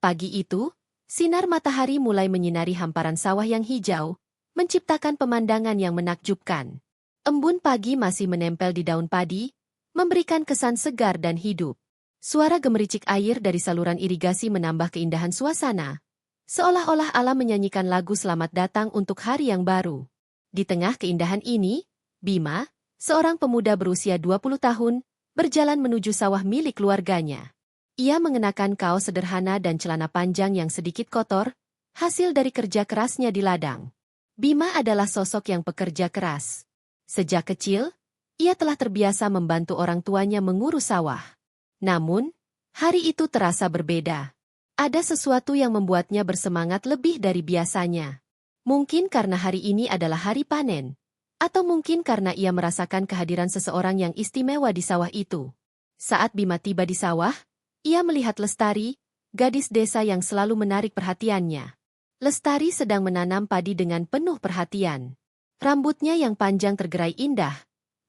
Pagi itu, sinar matahari mulai menyinari hamparan sawah yang hijau, menciptakan pemandangan yang menakjubkan. Embun pagi masih menempel di daun padi, memberikan kesan segar dan hidup. Suara gemericik air dari saluran irigasi menambah keindahan suasana, seolah-olah alam menyanyikan lagu selamat datang untuk hari yang baru. Di tengah keindahan ini, Bima, seorang pemuda berusia 20 tahun, berjalan menuju sawah milik keluarganya. Ia mengenakan kaos sederhana dan celana panjang yang sedikit kotor, hasil dari kerja kerasnya di ladang. Bima adalah sosok yang pekerja keras. Sejak kecil, ia telah terbiasa membantu orang tuanya mengurus sawah. Namun, hari itu terasa berbeda. Ada sesuatu yang membuatnya bersemangat lebih dari biasanya. Mungkin karena hari ini adalah hari panen, atau mungkin karena ia merasakan kehadiran seseorang yang istimewa di sawah itu. Saat Bima tiba di sawah, ia melihat Lestari, gadis desa yang selalu menarik perhatiannya. Lestari sedang menanam padi dengan penuh perhatian. Rambutnya yang panjang tergerai indah,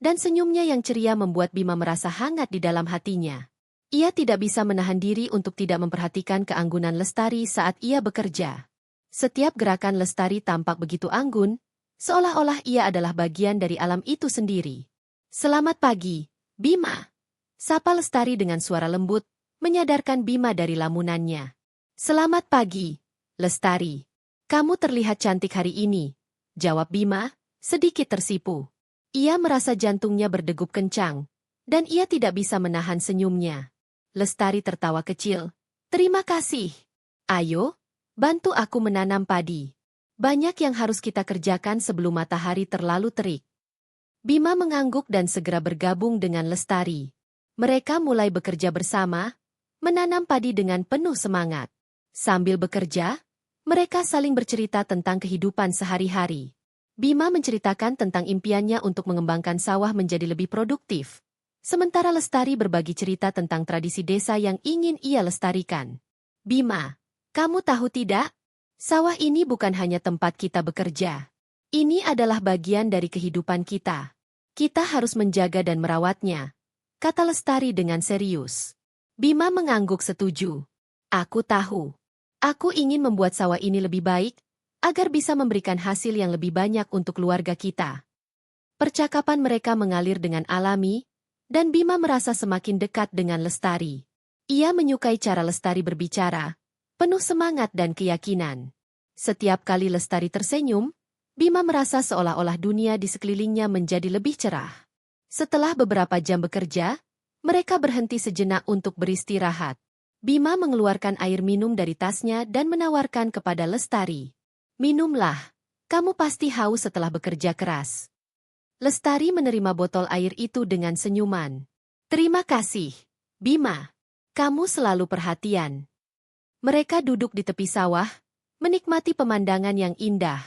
dan senyumnya yang ceria membuat Bima merasa hangat di dalam hatinya. Ia tidak bisa menahan diri untuk tidak memperhatikan keanggunan Lestari saat ia bekerja. Setiap gerakan Lestari tampak begitu anggun, seolah-olah ia adalah bagian dari alam itu sendiri. "Selamat pagi, Bima," sapa Lestari dengan suara lembut, menyadarkan Bima dari lamunannya. "Selamat pagi, Lestari. Kamu terlihat cantik hari ini," jawab Bima, sedikit tersipu. Ia merasa jantungnya berdegup kencang, dan ia tidak bisa menahan senyumnya. Lestari tertawa kecil. "Terima kasih. Ayo, bantu aku menanam padi. Banyak yang harus kita kerjakan sebelum matahari terlalu terik." Bima mengangguk dan segera bergabung dengan Lestari. Mereka mulai bekerja bersama, menanam padi dengan penuh semangat. Sambil bekerja, mereka saling bercerita tentang kehidupan sehari-hari. Bima menceritakan tentang impiannya untuk mengembangkan sawah menjadi lebih produktif. Sementara Lestari berbagi cerita tentang tradisi desa yang ingin ia lestarikan. "Bima, kamu tahu tidak? Sawah ini bukan hanya tempat kita bekerja. Ini adalah bagian dari kehidupan kita. Kita harus menjaga dan merawatnya," kata Lestari dengan serius. Bima mengangguk setuju. "Aku tahu. Aku ingin membuat sawah ini lebih baik, agar bisa memberikan hasil yang lebih banyak untuk keluarga kita." Percakapan mereka mengalir dengan alami, dan Bima merasa semakin dekat dengan Lestari. Ia menyukai cara Lestari berbicara, penuh semangat dan keyakinan. Setiap kali Lestari tersenyum, Bima merasa seolah-olah dunia di sekelilingnya menjadi lebih cerah. Setelah beberapa jam bekerja, mereka berhenti sejenak untuk beristirahat. Bima mengeluarkan air minum dari tasnya dan menawarkan kepada Lestari. "Minumlah, kamu pasti haus setelah bekerja keras." Lestari menerima botol air itu dengan senyuman. "Terima kasih, Bima. Kamu selalu perhatian." Mereka duduk di tepi sawah, menikmati pemandangan yang indah.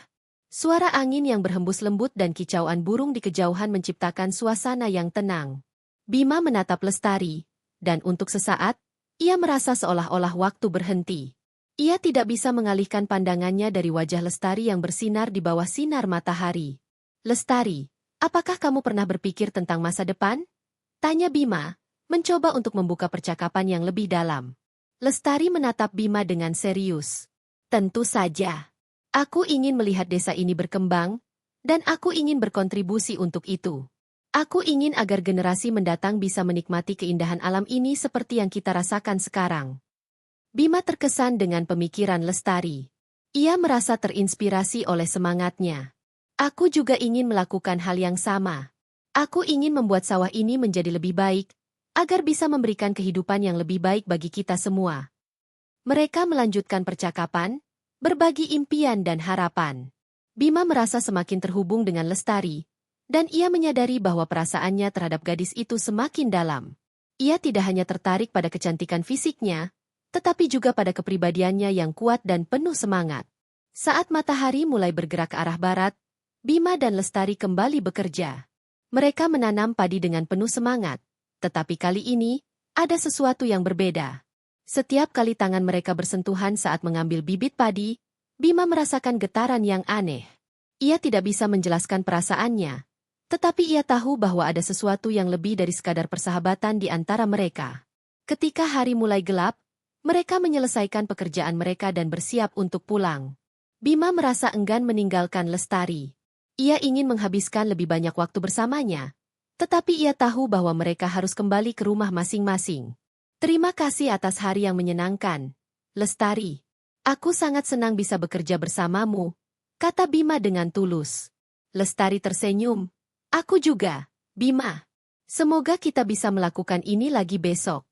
Suara angin yang berhembus lembut dan kicauan burung di kejauhan menciptakan suasana yang tenang. Bima menatap Lestari, dan untuk sesaat, ia merasa seolah-olah waktu berhenti. Ia tidak bisa mengalihkan pandangannya dari wajah Lestari yang bersinar di bawah sinar matahari. "Lestari, apakah kamu pernah berpikir tentang masa depan?" tanya Bima, mencoba untuk membuka percakapan yang lebih dalam. Lestari menatap Bima dengan serius. "Tentu saja. Aku ingin melihat desa ini berkembang, dan aku ingin berkontribusi untuk itu. Aku ingin agar generasi mendatang bisa menikmati keindahan alam ini seperti yang kita rasakan sekarang." Bima terkesan dengan pemikiran Lestari. Ia merasa terinspirasi oleh semangatnya. "Aku juga ingin melakukan hal yang sama. Aku ingin membuat sawah ini menjadi lebih baik, agar bisa memberikan kehidupan yang lebih baik bagi kita semua." Mereka melanjutkan percakapan, berbagi impian dan harapan. Bima merasa semakin terhubung dengan Lestari, dan ia menyadari bahwa perasaannya terhadap gadis itu semakin dalam. Ia tidak hanya tertarik pada kecantikan fisiknya, tetapi juga pada kepribadiannya yang kuat dan penuh semangat. Saat matahari mulai bergerak ke arah barat, Bima dan Lestari kembali bekerja. Mereka menanam padi dengan penuh semangat, tetapi kali ini, ada sesuatu yang berbeda. Setiap kali tangan mereka bersentuhan saat mengambil bibit padi, Bima merasakan getaran yang aneh. Ia tidak bisa menjelaskan perasaannya, tetapi ia tahu bahwa ada sesuatu yang lebih dari sekadar persahabatan di antara mereka. Ketika hari mulai gelap, Mereka menyelesaikan pekerjaan mereka dan bersiap untuk pulang. Bima merasa enggan meninggalkan Lestari. Ia ingin menghabiskan lebih banyak waktu bersamanya. Tetapi ia tahu bahwa mereka harus kembali ke rumah masing-masing. Terima kasih atas hari yang menyenangkan, Lestari. Aku sangat senang bisa bekerja bersamamu, kata Bima dengan tulus. Lestari tersenyum. Aku juga, Bima. Semoga kita bisa melakukan ini lagi besok.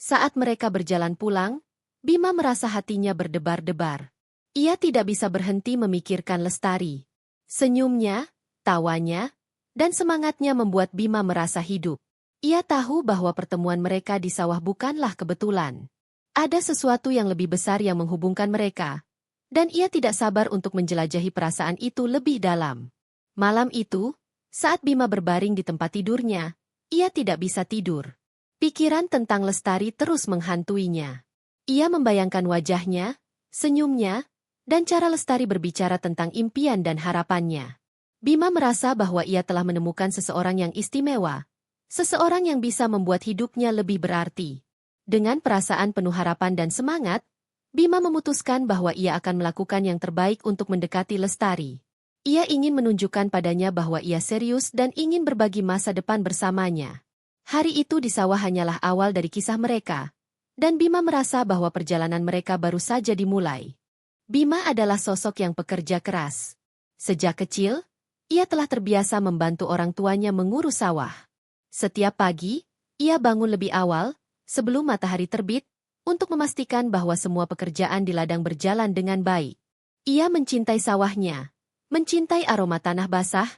Saat mereka berjalan pulang, Bima merasa hatinya berdebar-debar. Ia tidak bisa berhenti memikirkan Lestari. Senyumnya, tawanya, dan semangatnya membuat Bima merasa hidup. Ia tahu bahwa pertemuan mereka di sawah bukanlah kebetulan. Ada sesuatu yang lebih besar yang menghubungkan mereka, dan ia tidak sabar untuk menjelajahi perasaan itu lebih dalam. Malam itu, saat Bima berbaring di tempat tidurnya, ia tidak bisa tidur. Pikiran tentang Lestari terus menghantuinya. Ia membayangkan wajahnya, senyumnya, dan cara Lestari berbicara tentang impian dan harapannya. Bima merasa bahwa ia telah menemukan seseorang yang istimewa, seseorang yang bisa membuat hidupnya lebih berarti. Dengan perasaan penuh harapan dan semangat, Bima memutuskan bahwa ia akan melakukan yang terbaik untuk mendekati Lestari. Ia ingin menunjukkan padanya bahwa ia serius dan ingin berbagi masa depan bersamanya. Hari itu di sawah hanyalah awal dari kisah mereka, dan Bima merasa bahwa perjalanan mereka baru saja dimulai. Bima adalah sosok yang pekerja keras. Sejak kecil, ia telah terbiasa membantu orang tuanya mengurus sawah. Setiap pagi, ia bangun lebih awal, sebelum matahari terbit, untuk memastikan bahwa semua pekerjaan di ladang berjalan dengan baik. Ia mencintai sawahnya, mencintai aroma tanah basah,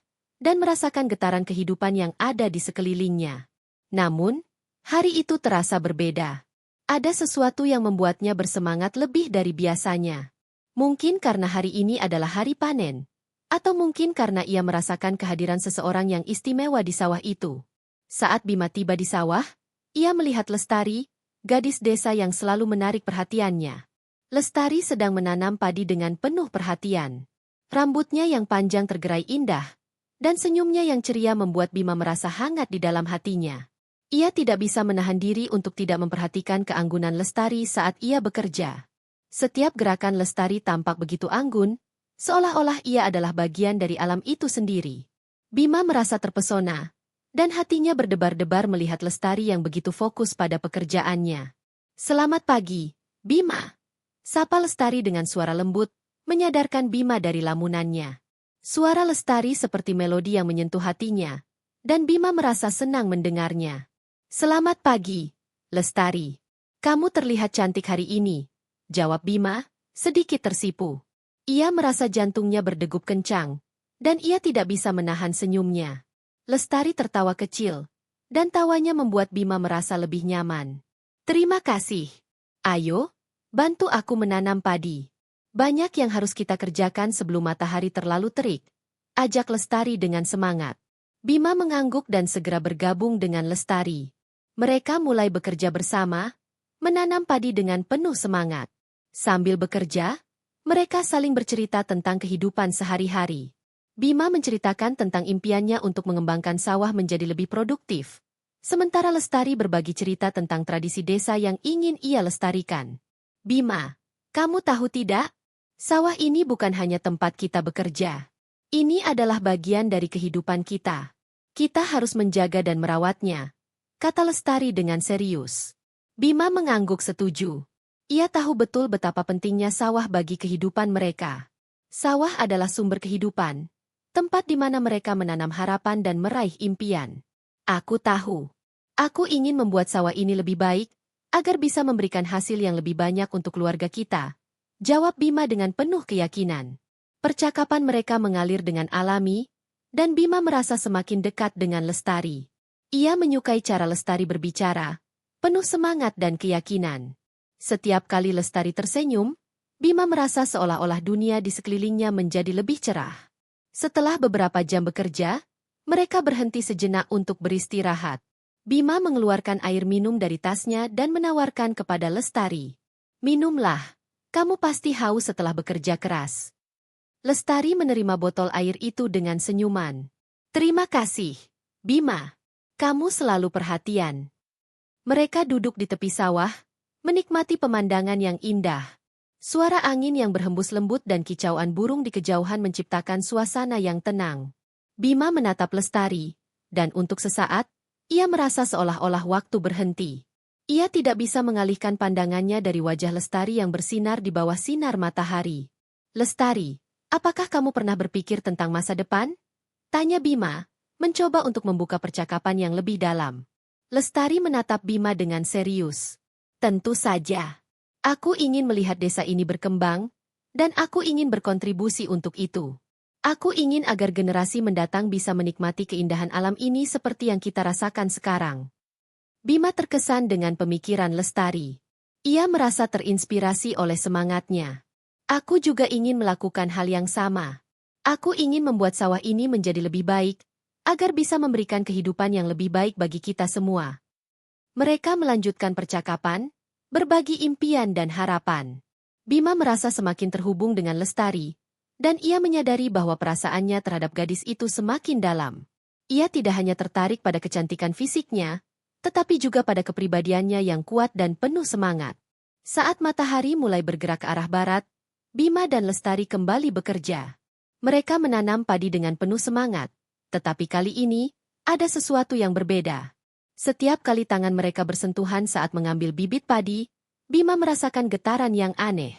dan merasakan getaran kehidupan yang ada di sekelilingnya. Namun, hari itu terasa berbeda. Ada sesuatu yang membuatnya bersemangat lebih dari biasanya. Mungkin karena hari ini adalah hari panen, atau mungkin karena ia merasakan kehadiran seseorang yang istimewa di sawah itu. Saat Bima tiba di sawah, ia melihat Lestari, gadis desa yang selalu menarik perhatiannya. Lestari sedang menanam padi dengan penuh perhatian. Rambutnya yang panjang tergerai indah, dan senyumnya yang ceria membuat Bima merasa hangat di dalam hatinya. Ia tidak bisa menahan diri untuk tidak memperhatikan keanggunan Lestari saat ia bekerja. Setiap gerakan Lestari tampak begitu anggun, seolah-olah ia adalah bagian dari alam itu sendiri. Bima merasa terpesona, dan hatinya berdebar-debar melihat Lestari yang begitu fokus pada pekerjaannya. Selamat pagi, Bima. Sapa Lestari dengan suara lembut, menyadarkan Bima dari lamunannya. Suara Lestari seperti melodi yang menyentuh hatinya, dan Bima merasa senang mendengarnya. Selamat pagi, Lestari. Kamu terlihat cantik hari ini, jawab Bima, sedikit tersipu. Ia merasa jantungnya berdegup kencang, dan ia tidak bisa menahan senyumnya. Lestari tertawa kecil, dan tawanya membuat Bima merasa lebih nyaman. Terima kasih. Ayo, bantu aku menanam padi. Banyak yang harus kita kerjakan sebelum matahari terlalu terik, ajak Lestari dengan semangat. Bima mengangguk dan segera bergabung dengan Lestari. Mereka mulai bekerja bersama, menanam padi dengan penuh semangat. Sambil bekerja, mereka saling bercerita tentang kehidupan sehari-hari. Bima menceritakan tentang impiannya untuk mengembangkan sawah menjadi lebih produktif. Sementara Lestari berbagi cerita tentang tradisi desa yang ingin ia lestarikan. Bima, kamu tahu tidak? Sawah ini bukan hanya tempat kita bekerja. Ini adalah bagian dari kehidupan kita. Kita harus menjaga dan merawatnya, kata Lestari dengan serius. Bima mengangguk setuju. Ia tahu betul betapa pentingnya sawah bagi kehidupan mereka. Sawah adalah sumber kehidupan, tempat di mana mereka menanam harapan dan meraih impian. Aku tahu. Aku ingin membuat sawah ini lebih baik, agar bisa memberikan hasil yang lebih banyak untuk keluarga kita, jawab Bima dengan penuh keyakinan. Percakapan mereka mengalir dengan alami, dan Bima merasa semakin dekat dengan Lestari. Ia menyukai cara Lestari berbicara, penuh semangat dan keyakinan. Setiap kali Lestari tersenyum, Bima merasa seolah-olah dunia di sekelilingnya menjadi lebih cerah. Setelah beberapa jam bekerja, mereka berhenti sejenak untuk beristirahat. Bima mengeluarkan air minum dari tasnya dan menawarkan kepada Lestari. Minumlah, kamu pasti haus setelah bekerja keras. Lestari menerima botol air itu dengan senyuman. Terima kasih, Bima. Kamu selalu perhatian. Mereka duduk di tepi sawah, menikmati pemandangan yang indah. Suara angin yang berhembus lembut dan kicauan burung di kejauhan menciptakan suasana yang tenang. Bima menatap Lestari, dan untuk sesaat, ia merasa seolah-olah waktu berhenti. Ia tidak bisa mengalihkan pandangannya dari wajah Lestari yang bersinar di bawah sinar matahari. Lestari, apakah kamu pernah berpikir tentang masa depan? Tanya Bima, mencoba untuk membuka percakapan yang lebih dalam. Lestari menatap Bima dengan serius. Tentu saja. Aku ingin melihat desa ini berkembang, dan aku ingin berkontribusi untuk itu. Aku ingin agar generasi mendatang bisa menikmati keindahan alam ini seperti yang kita rasakan sekarang. Bima terkesan dengan pemikiran Lestari. Ia merasa terinspirasi oleh semangatnya. Aku juga ingin melakukan hal yang sama. Aku ingin membuat sawah ini menjadi lebih baik, agar bisa memberikan kehidupan yang lebih baik bagi kita semua. Mereka melanjutkan percakapan, berbagi impian dan harapan. Bima merasa semakin terhubung dengan Lestari, dan ia menyadari bahwa perasaannya terhadap gadis itu semakin dalam. Ia tidak hanya tertarik pada kecantikan fisiknya, tetapi juga pada kepribadiannya yang kuat dan penuh semangat. Saat matahari mulai bergerak ke arah barat, Bima dan Lestari kembali bekerja. Mereka menanam padi dengan penuh semangat, tetapi kali ini, ada sesuatu yang berbeda. Setiap kali tangan mereka bersentuhan saat mengambil bibit padi, Bima merasakan getaran yang aneh.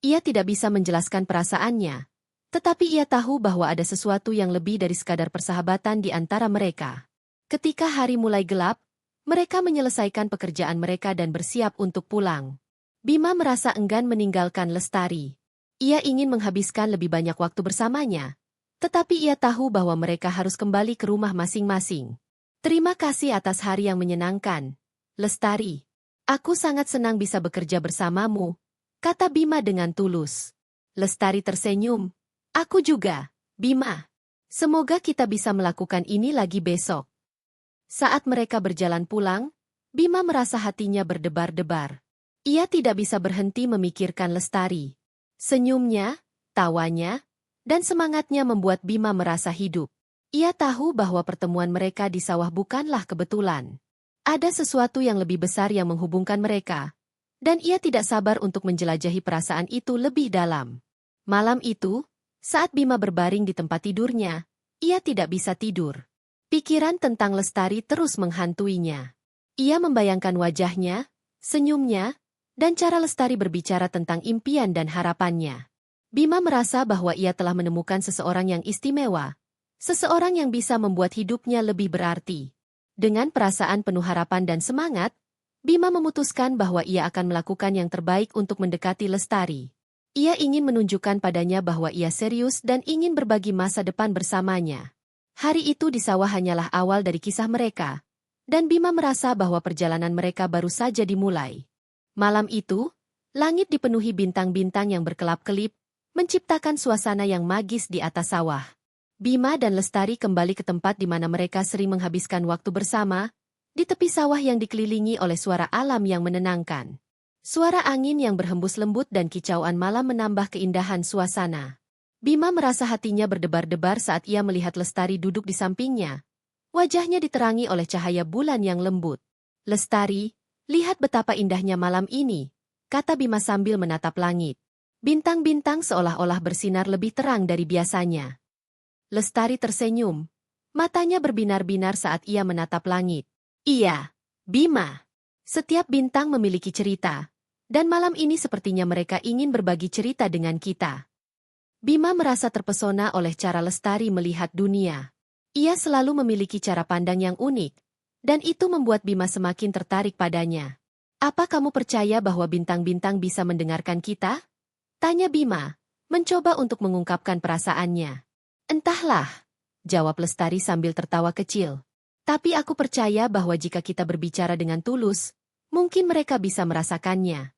Ia tidak bisa menjelaskan perasaannya, tetapi ia tahu bahwa ada sesuatu yang lebih dari sekadar persahabatan di antara mereka. Ketika hari mulai gelap, mereka menyelesaikan pekerjaan mereka dan bersiap untuk pulang. Bima merasa enggan meninggalkan Lestari. Ia ingin menghabiskan lebih banyak waktu bersamanya, tetapi ia tahu bahwa mereka harus kembali ke rumah masing-masing. Terima kasih atas hari yang menyenangkan, Lestari. Aku sangat senang bisa bekerja bersamamu, kata Bima dengan tulus. Lestari tersenyum. Aku juga, Bima. Semoga kita bisa melakukan ini lagi besok. Saat mereka berjalan pulang, Bima merasa hatinya berdebar-debar. Ia tidak bisa berhenti memikirkan Lestari. Senyumnya, tawanya, dan semangatnya membuat Bima merasa hidup. Ia tahu bahwa pertemuan mereka di sawah bukanlah kebetulan. Ada sesuatu yang lebih besar yang menghubungkan mereka, dan ia tidak sabar untuk menjelajahi perasaan itu lebih dalam. Malam itu, saat Bima berbaring di tempat tidurnya, ia tidak bisa tidur. Pikiran tentang Lestari terus menghantuinya. Ia membayangkan wajahnya, senyumnya, dan cara Lestari berbicara tentang impian dan harapannya. Bima merasa bahwa ia telah menemukan seseorang yang istimewa, seseorang yang bisa membuat hidupnya lebih berarti. Dengan perasaan penuh harapan dan semangat, Bima memutuskan bahwa ia akan melakukan yang terbaik untuk mendekati Lestari. Ia ingin menunjukkan padanya bahwa ia serius dan ingin berbagi masa depan bersamanya. Hari itu di sawah hanyalah awal dari kisah mereka, dan Bima merasa bahwa perjalanan mereka baru saja dimulai. Malam itu, langit dipenuhi bintang-bintang yang berkelap-kelip, menciptakan suasana yang magis di atas sawah. Bima dan Lestari kembali ke tempat di mana mereka sering menghabiskan waktu bersama, di tepi sawah yang dikelilingi oleh suara alam yang menenangkan. Suara angin yang berhembus lembut dan kicauan malam menambah keindahan suasana. Bima merasa hatinya berdebar-debar saat ia melihat Lestari duduk di sampingnya. Wajahnya diterangi oleh cahaya bulan yang lembut. Lestari, lihat betapa indahnya malam ini, kata Bima sambil menatap langit. Bintang-bintang seolah-olah bersinar lebih terang dari biasanya. Lestari tersenyum. Matanya berbinar-binar saat ia menatap langit. Iya, Bima. Setiap bintang memiliki cerita, dan malam ini sepertinya mereka ingin berbagi cerita dengan kita. Bima merasa terpesona oleh cara Lestari melihat dunia. Ia selalu memiliki cara pandang yang unik, dan itu membuat Bima semakin tertarik padanya. Apa kamu percaya bahwa bintang-bintang bisa mendengarkan kita? Tanya Bima, mencoba untuk mengungkapkan perasaannya. Entahlah, jawab Lestari sambil tertawa kecil. Tapi aku percaya bahwa jika kita berbicara dengan tulus, mungkin mereka bisa merasakannya.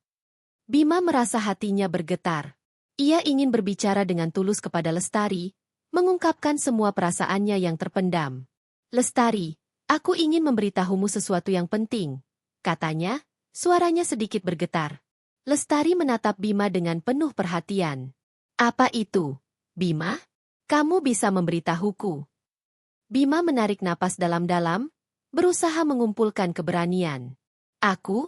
Bima merasa hatinya bergetar. Ia ingin berbicara dengan tulus kepada Lestari, mengungkapkan semua perasaannya yang terpendam. Lestari, aku ingin memberitahumu sesuatu yang penting, katanya, suaranya sedikit bergetar. Lestari menatap Bima dengan penuh perhatian. Apa itu, Bima? Kamu bisa memberitahuku. Bima menarik napas dalam-dalam, berusaha mengumpulkan keberanian. Aku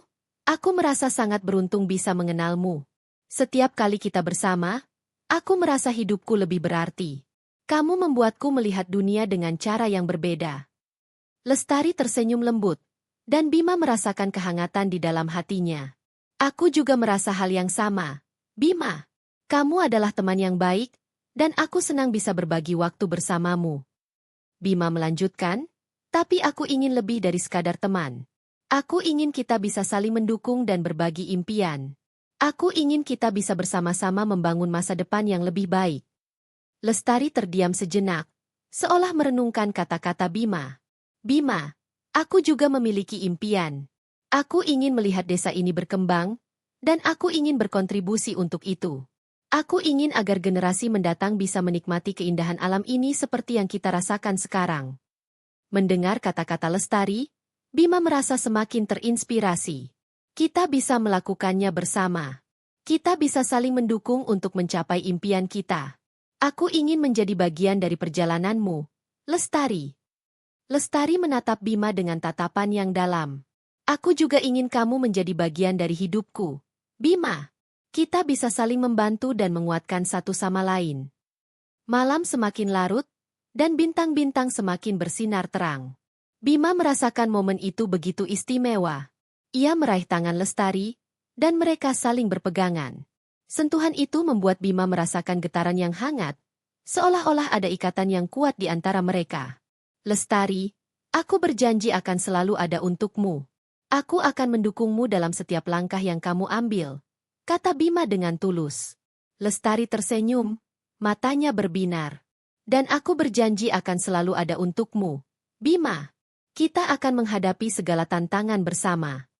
Aku merasa sangat beruntung bisa mengenalmu. Setiap kali kita bersama, aku merasa hidupku lebih berarti. Kamu membuatku melihat dunia dengan cara yang berbeda. Lestari tersenyum lembut, dan Bima merasakan kehangatan di dalam hatinya. Aku juga merasa hal yang sama. Bima, kamu adalah teman yang baik, dan aku senang bisa berbagi waktu bersamamu. Bima melanjutkan, tapi aku ingin lebih dari sekadar teman. Aku ingin kita bisa saling mendukung dan berbagi impian. Aku ingin kita bisa bersama-sama membangun masa depan yang lebih baik. Lestari terdiam sejenak, seolah merenungkan kata-kata Bima. Bima, aku juga memiliki impian. Aku ingin melihat desa ini berkembang, dan aku ingin berkontribusi untuk itu. Aku ingin agar generasi mendatang bisa menikmati keindahan alam ini seperti yang kita rasakan sekarang. Mendengar kata-kata Lestari, Bima merasa semakin terinspirasi. Kita bisa melakukannya bersama. Kita bisa saling mendukung untuk mencapai impian kita. Aku ingin menjadi bagian dari perjalananmu, Lestari. Lestari menatap Bima dengan tatapan yang dalam. Aku juga ingin kamu menjadi bagian dari hidupku. Bima, kita bisa saling membantu dan menguatkan satu sama lain. Malam semakin larut, dan bintang-bintang semakin bersinar terang. Bima merasakan momen itu begitu istimewa. Ia meraih tangan Lestari, dan mereka saling berpegangan. Sentuhan itu membuat Bima merasakan getaran yang hangat, seolah-olah ada ikatan yang kuat di antara mereka. Lestari, aku berjanji akan selalu ada untukmu. Aku akan mendukungmu dalam setiap langkah yang kamu ambil, kata Bima dengan tulus. Lestari tersenyum, matanya berbinar. Dan aku berjanji akan selalu ada untukmu. Bima, kita akan menghadapi segala tantangan bersama.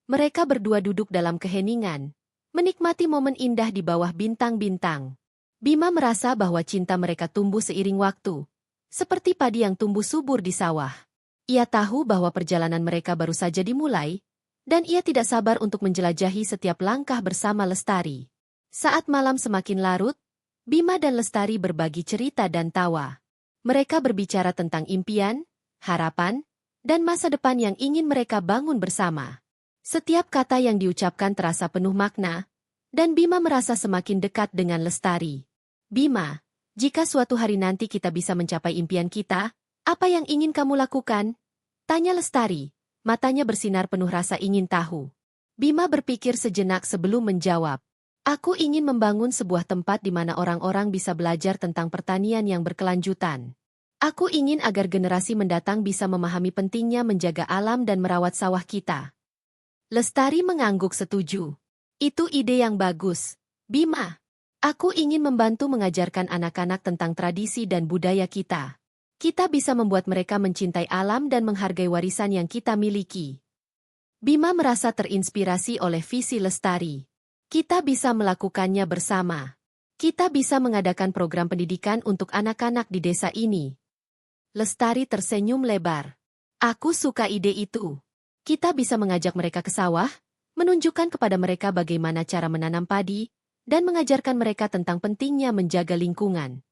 Mereka berdua duduk dalam keheningan, menikmati momen indah di bawah bintang-bintang. Bima merasa bahwa cinta mereka tumbuh seiring waktu, seperti padi yang tumbuh subur di sawah. Ia tahu bahwa perjalanan mereka baru saja dimulai, dan ia tidak sabar untuk menjelajahi setiap langkah bersama Lestari. Saat malam semakin larut, Bima dan Lestari berbagi cerita dan tawa. Mereka berbicara tentang impian, harapan, dan masa depan yang ingin mereka bangun bersama. Setiap kata yang diucapkan terasa penuh makna, dan Bima merasa semakin dekat dengan Lestari. Bima, jika suatu hari nanti kita bisa mencapai impian kita, apa yang ingin kamu lakukan? Tanya Lestari, matanya bersinar penuh rasa ingin tahu. Bima berpikir sejenak sebelum menjawab. Aku ingin membangun sebuah tempat di mana orang-orang bisa belajar tentang pertanian yang berkelanjutan. Aku ingin agar generasi mendatang bisa memahami pentingnya menjaga alam dan merawat sawah kita. Lestari mengangguk setuju. Itu ide yang bagus, Bima. Aku ingin membantu mengajarkan anak-anak tentang tradisi dan budaya kita. Kita bisa membuat mereka mencintai alam dan menghargai warisan yang kita miliki. Bima merasa terinspirasi oleh visi Lestari. Kita bisa melakukannya bersama. Kita bisa mengadakan program pendidikan untuk anak-anak di desa ini. Lestari tersenyum lebar. Aku suka ide itu. Kita bisa mengajak mereka ke sawah, menunjukkan kepada mereka bagaimana cara menanam padi, dan mengajarkan mereka tentang pentingnya menjaga lingkungan.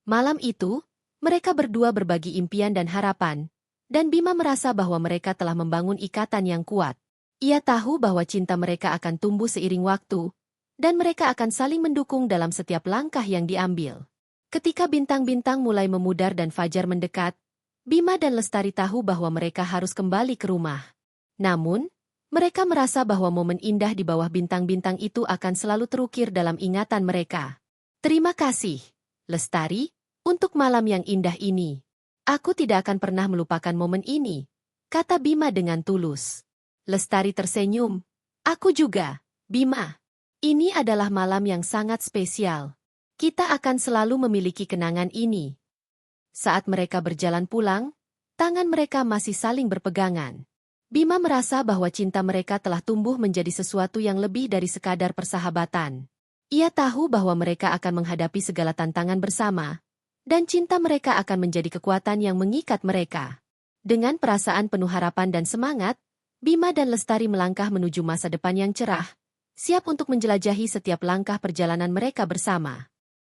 Malam itu, mereka berdua berbagi impian dan harapan, dan Bima merasa bahwa mereka telah membangun ikatan yang kuat. Ia tahu bahwa cinta mereka akan tumbuh seiring waktu, dan mereka akan saling mendukung dalam setiap langkah yang diambil. Ketika bintang-bintang mulai memudar dan fajar mendekat, Bima dan Lestari tahu bahwa mereka harus kembali ke rumah. Namun, mereka merasa bahwa momen indah di bawah bintang-bintang itu akan selalu terukir dalam ingatan mereka. Terima kasih, Lestari, untuk malam yang indah ini. Aku tidak akan pernah melupakan momen ini, kata Bima dengan tulus. Lestari tersenyum. Aku juga, Bima. Ini adalah malam yang sangat spesial. Kita akan selalu memiliki kenangan ini. Saat mereka berjalan pulang, tangan mereka masih saling berpegangan. Bima merasa bahwa cinta mereka telah tumbuh menjadi sesuatu yang lebih dari sekadar persahabatan. Ia tahu bahwa mereka akan menghadapi segala tantangan bersama, dan cinta mereka akan menjadi kekuatan yang mengikat mereka. Dengan perasaan penuh harapan dan semangat, Bima dan Lestari melangkah menuju masa depan yang cerah, siap untuk menjelajahi setiap langkah perjalanan mereka bersama.